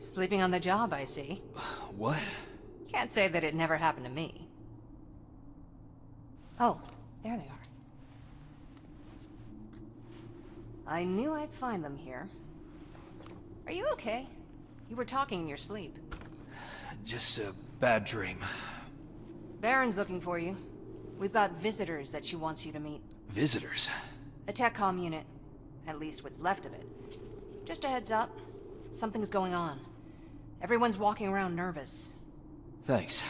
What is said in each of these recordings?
Sleeping on the job, I see. What? Can't say that it never happened to me. Oh, there they are. I knew I'd find them here. Are you okay? You were talking in your sleep. Just a bad dream. Baron's looking for you. We've got visitors that she wants you to meet. Visitors? A tech comm unit. At least what's left of it. Just a heads up. Something's going on. Everyone's walking around nervous. Thanks.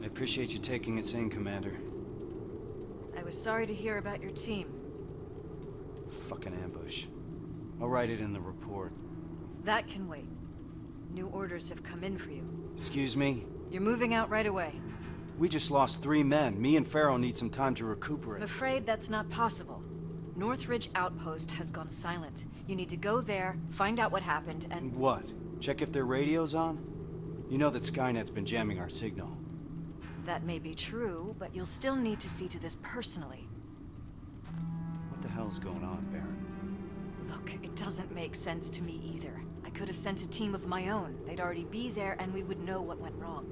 I appreciate you taking us in, Commander. I was sorry to hear about your team. Fucking ambush. I'll write it in the report. That can wait. New orders have come in for you. Excuse me? You're moving out right away. We just lost 3 men. Me and Farrell need some time to I'm recuperate. afraid that's not possible. Northridge Outpost has gone silent. You need to go there, find out what happened, and... What? Check if their radio's on? You know that Skynet's been jamming our signal. That may be true, but you'll still need to see to this personally. What the hell's going on, Baron? Look, it doesn't make sense to me either. I could have sent a team of my own. They'd already be there and we would know what went wrong.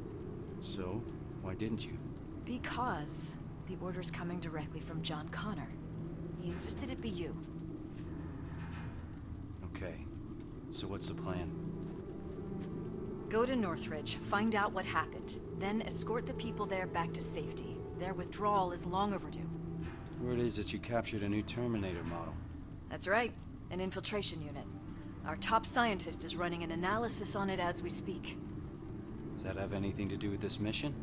So, why didn't you? Because the order's coming directly from John Connor. He insisted it be you. Okay. So what's the plan? Go to Northridge, find out what happened, then escort the people there back to safety. Their withdrawal is long overdue. Word is that you captured a new Terminator model. That's right, an infiltration unit. Our top scientist is running an analysis on it as we speak. Does that have anything to do with this mission?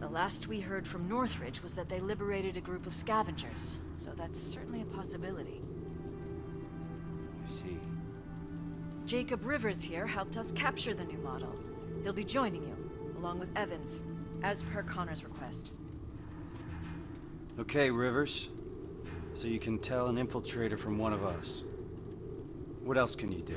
The last we heard from Northridge was that they liberated a group of scavengers, so that's certainly a possibility. I see. Jacob Rivers here helped us capture the new model. He'll be joining you, along with Evans, as per Connor's request. Okay, Rivers. So you can tell an infiltrator from one of us. What else can you do?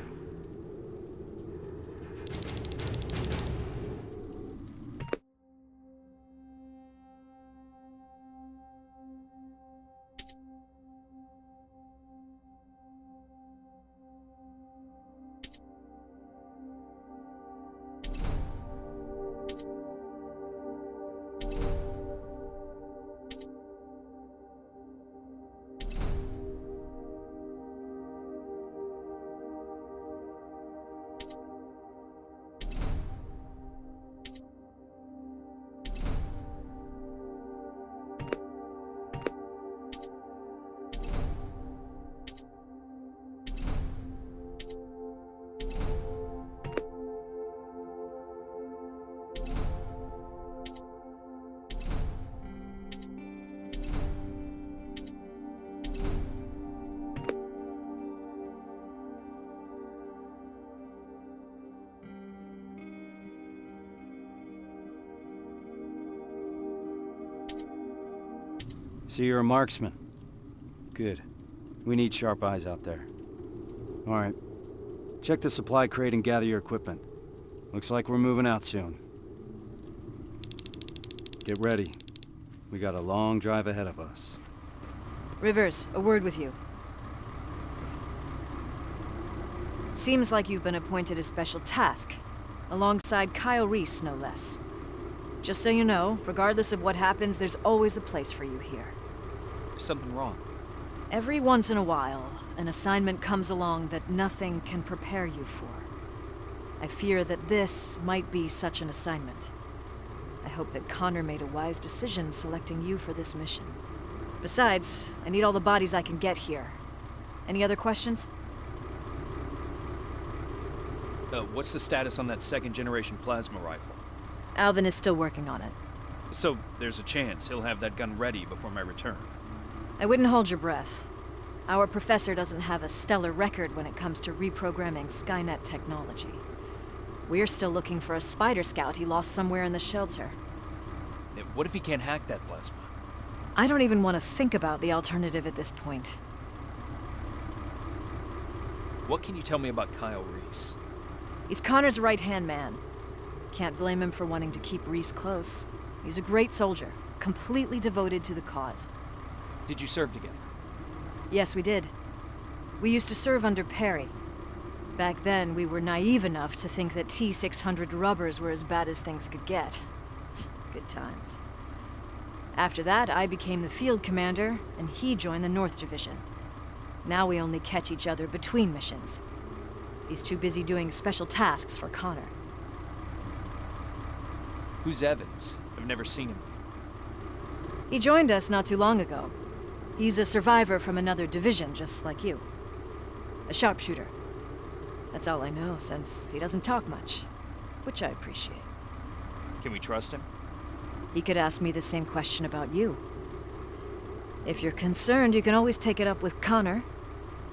So you're a marksman. Good. We need sharp eyes out there. All right. Check the supply crate and gather your equipment. Looks like we're moving out soon. Get ready. We got a long drive ahead of us. Rivers, a word with you. Seems like you've been appointed a special task, alongside Kyle Reese, no less. Just so you know, regardless of what happens, there's always a place for you here. Something wrong? Every once in a while, an assignment comes along that nothing can prepare you for. I fear that this might be such an assignment. I hope that Connor made a wise decision selecting you for this mission. Besides, I need all the bodies I can get here. Any other questions? What's the status on that second-generation plasma rifle? Alvin is still working on it. So, there's a chance he'll have that gun ready before my return. I wouldn't hold your breath. Our professor doesn't have a stellar record when it comes to reprogramming Skynet technology. We're still looking for a Spider Scout he lost somewhere in the shelter. What if he can't hack that plasma? I don't even want to think about the alternative at this point. What can you tell me about Kyle Reese? He's Connor's right-hand man. Can't blame him for wanting to keep Reese close. He's a great soldier, completely devoted to the cause. Did you serve together? Yes, we did. We used to serve under Perry. Back then, we were naive enough to think that T-600 rubbers were as bad as things could get. Good times. After that, I became the field commander, and he joined the North Division. Now we only catch each other between missions. He's too busy doing special tasks for Connor. Who's Evans? I've never seen him before. He joined us not too long ago. He's a survivor from another division, just like you. A sharpshooter. That's all I know, since he doesn't talk much, which I appreciate. Can we trust him? He could ask me the same question about you. If you're concerned, you can always take it up with Connor.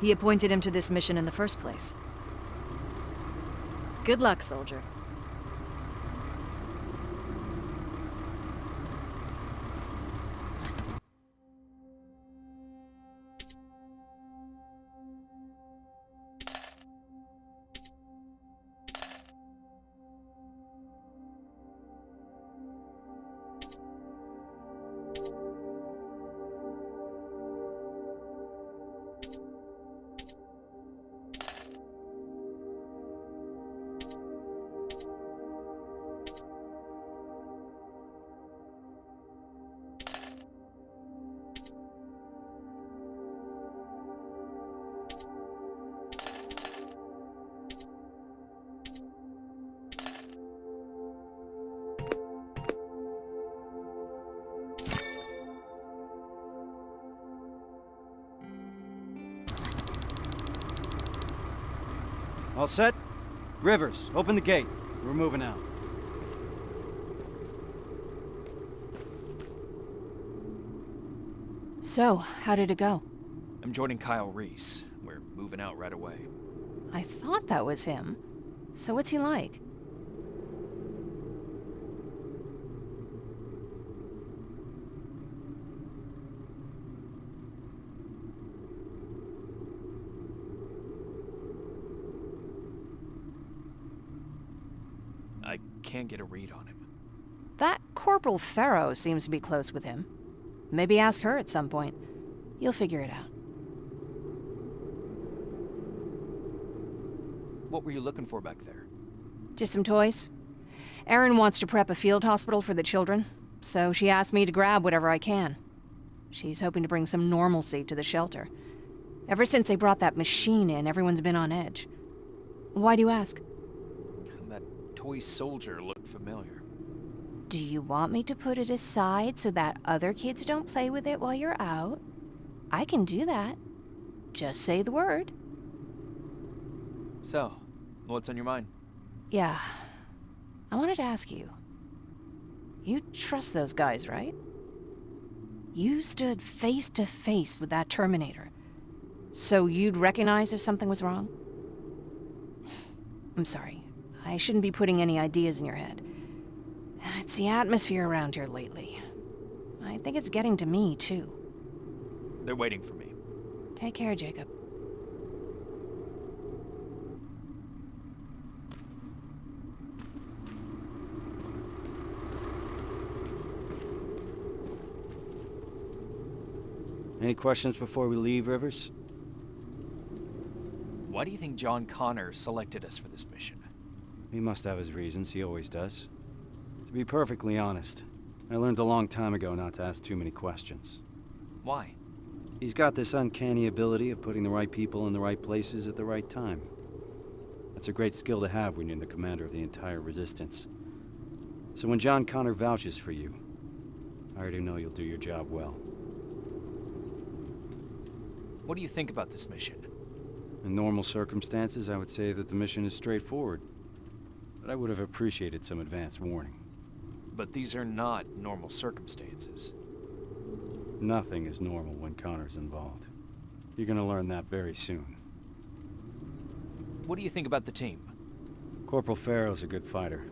He appointed him to this mission in the first place. Good luck, soldier. All set? Rivers, open the gate. We're moving out. So, how did it go? I'm joining Kyle Reese. We're moving out right away. I thought that was him. So what's he like? I can't get a read on him. That Corporal Farrow seems to be close with him. Maybe ask her at some point. You'll figure it out. What were you looking for back there? Just some toys. Erin wants to prep a field hospital for the children, so she asked me to grab whatever I can. She's hoping to bring some normalcy to the shelter. Ever since they brought that machine in, everyone's been on edge. Why do you ask? That toy soldier looked familiar. Do you want me to put it aside so that other kids don't play with it while you're out? I can do that. Just say the word. So, what's on your mind? Yeah. I wanted to ask you. You trust those guys, right? You stood face to face with that Terminator. So you'd recognize if something was wrong? I'm sorry. I shouldn't be putting any ideas in your head. It's the atmosphere around here lately. I think it's getting to me, too. They're waiting for me. Take care, Jacob. Any questions before we leave, Rivers? Why do you think John Connor selected us for this mission? He must have his reasons, he always does. To be perfectly honest, I learned a long time ago not to ask too many questions. Why? He's got this uncanny ability of putting the right people in the right places at the right time. That's a great skill to have when you're the commander of the entire Resistance. So when John Connor vouches for you, I already know you'll do your job well. What do you think about this mission? In normal circumstances, I would say that the mission is straightforward. But I would have appreciated some advance warning. But these are not normal circumstances. Nothing is normal when Connor's involved. You're gonna learn that very soon. What do you think about the team? Corporal Farrow's a good fighter.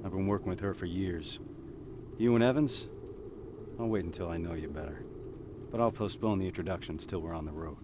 I've been working with her for years. You and Evans? I'll wait until I know you better. But I'll postpone the introductions till we're on the road.